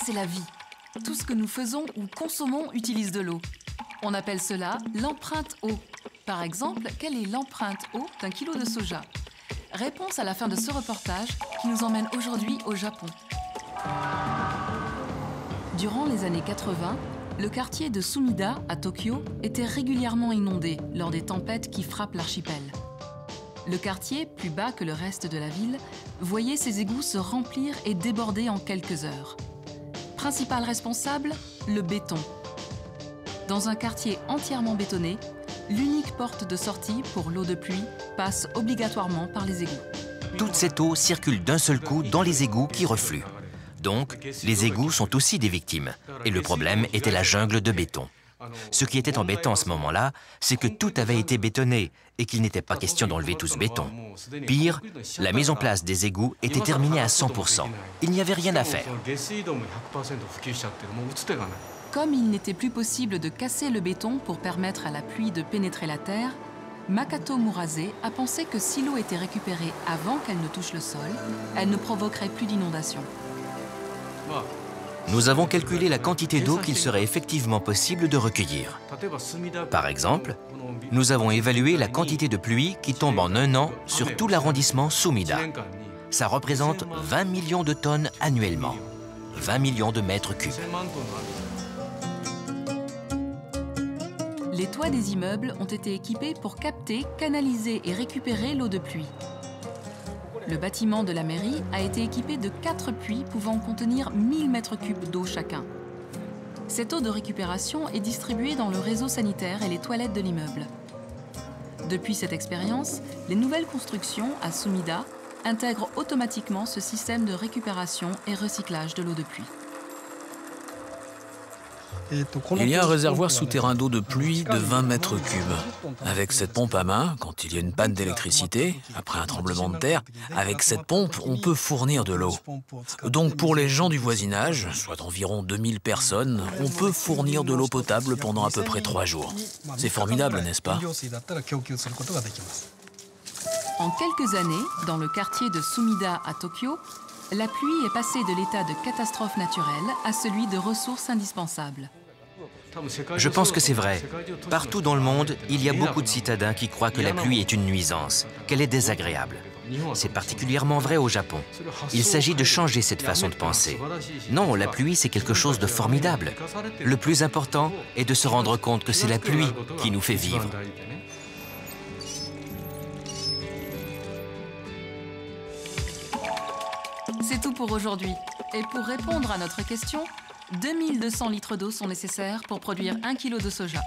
c'est la vie. Tout ce que nous faisons ou consommons utilise de l'eau. On appelle cela l'empreinte eau. Par exemple, quelle est l'empreinte eau d'un kilo de soja? Réponse à la fin de ce reportage qui nous emmène aujourd'hui au Japon. Durant les années 80, le quartier de Sumida, à Tokyo, était régulièrement inondé lors des tempêtes qui frappent l'archipel. Le quartier, plus bas que le reste de la ville, voyait ses égouts se remplir et déborder en quelques heures. Principal responsable, le béton. Dans un quartier entièrement bétonné, l'unique porte de sortie pour l'eau de pluie passe obligatoirement par les égouts. Toute cette eau circule d'un seul coup dans les égouts qui refluent. Donc, les égouts sont aussi des victimes. Et le problème était la jungle de béton. Ce qui était embêtant à ce moment-là, c'est que tout avait été bétonné et qu'il n'était pas question d'enlever tout ce béton. Pire, la mise en place des égouts était terminée à 100%. Il n'y avait rien à faire. Comme il n'était plus possible de casser le béton pour permettre à la pluie de pénétrer la terre, Makoto Murase a pensé que si l'eau était récupérée avant qu'elle ne touche le sol, elle ne provoquerait plus d'inondation. Nous avons calculé la quantité d'eau qu'il serait effectivement possible de recueillir. Par exemple, nous avons évalué la quantité de pluie qui tombe en un an sur tout l'arrondissement Sumida. Ça représente 20 millions de tonnes annuellement, 20 millions de mètres cubes. Les toits des immeubles ont été équipés pour capter, canaliser et récupérer l'eau de pluie. Le bâtiment de la mairie a été équipé de 4 puits pouvant contenir 1000 mètres cubes d'eau chacun. Cette eau de récupération est distribuée dans le réseau sanitaire et les toilettes de l'immeuble. Depuis cette expérience, les nouvelles constructions à Sumida intègrent automatiquement ce système de récupération et recyclage de l'eau de pluie. Il y a un réservoir souterrain d'eau de pluie de 20 mètres cubes. Avec cette pompe à main, quand il y a une panne d'électricité, après un tremblement de terre, avec cette pompe, on peut fournir de l'eau. Donc pour les gens du voisinage, soit environ 2000 personnes, on peut fournir de l'eau potable pendant à peu près 3 jours. C'est formidable, n'est-ce pas? En quelques années, dans le quartier de Sumida à Tokyo, la pluie est passée de l'état de catastrophe naturelle à celui de ressource indispensable. Je pense que c'est vrai. Partout dans le monde, il y a beaucoup de citadins qui croient que la pluie est une nuisance, qu'elle est désagréable. C'est particulièrement vrai au Japon. Il s'agit de changer cette façon de penser. Non, la pluie, c'est quelque chose de formidable. Le plus important est de se rendre compte que c'est la pluie qui nous fait vivre. C'est tout pour aujourd'hui. Et pour répondre à notre question, 2200 litres d'eau sont nécessaires pour produire 1 kg de soja.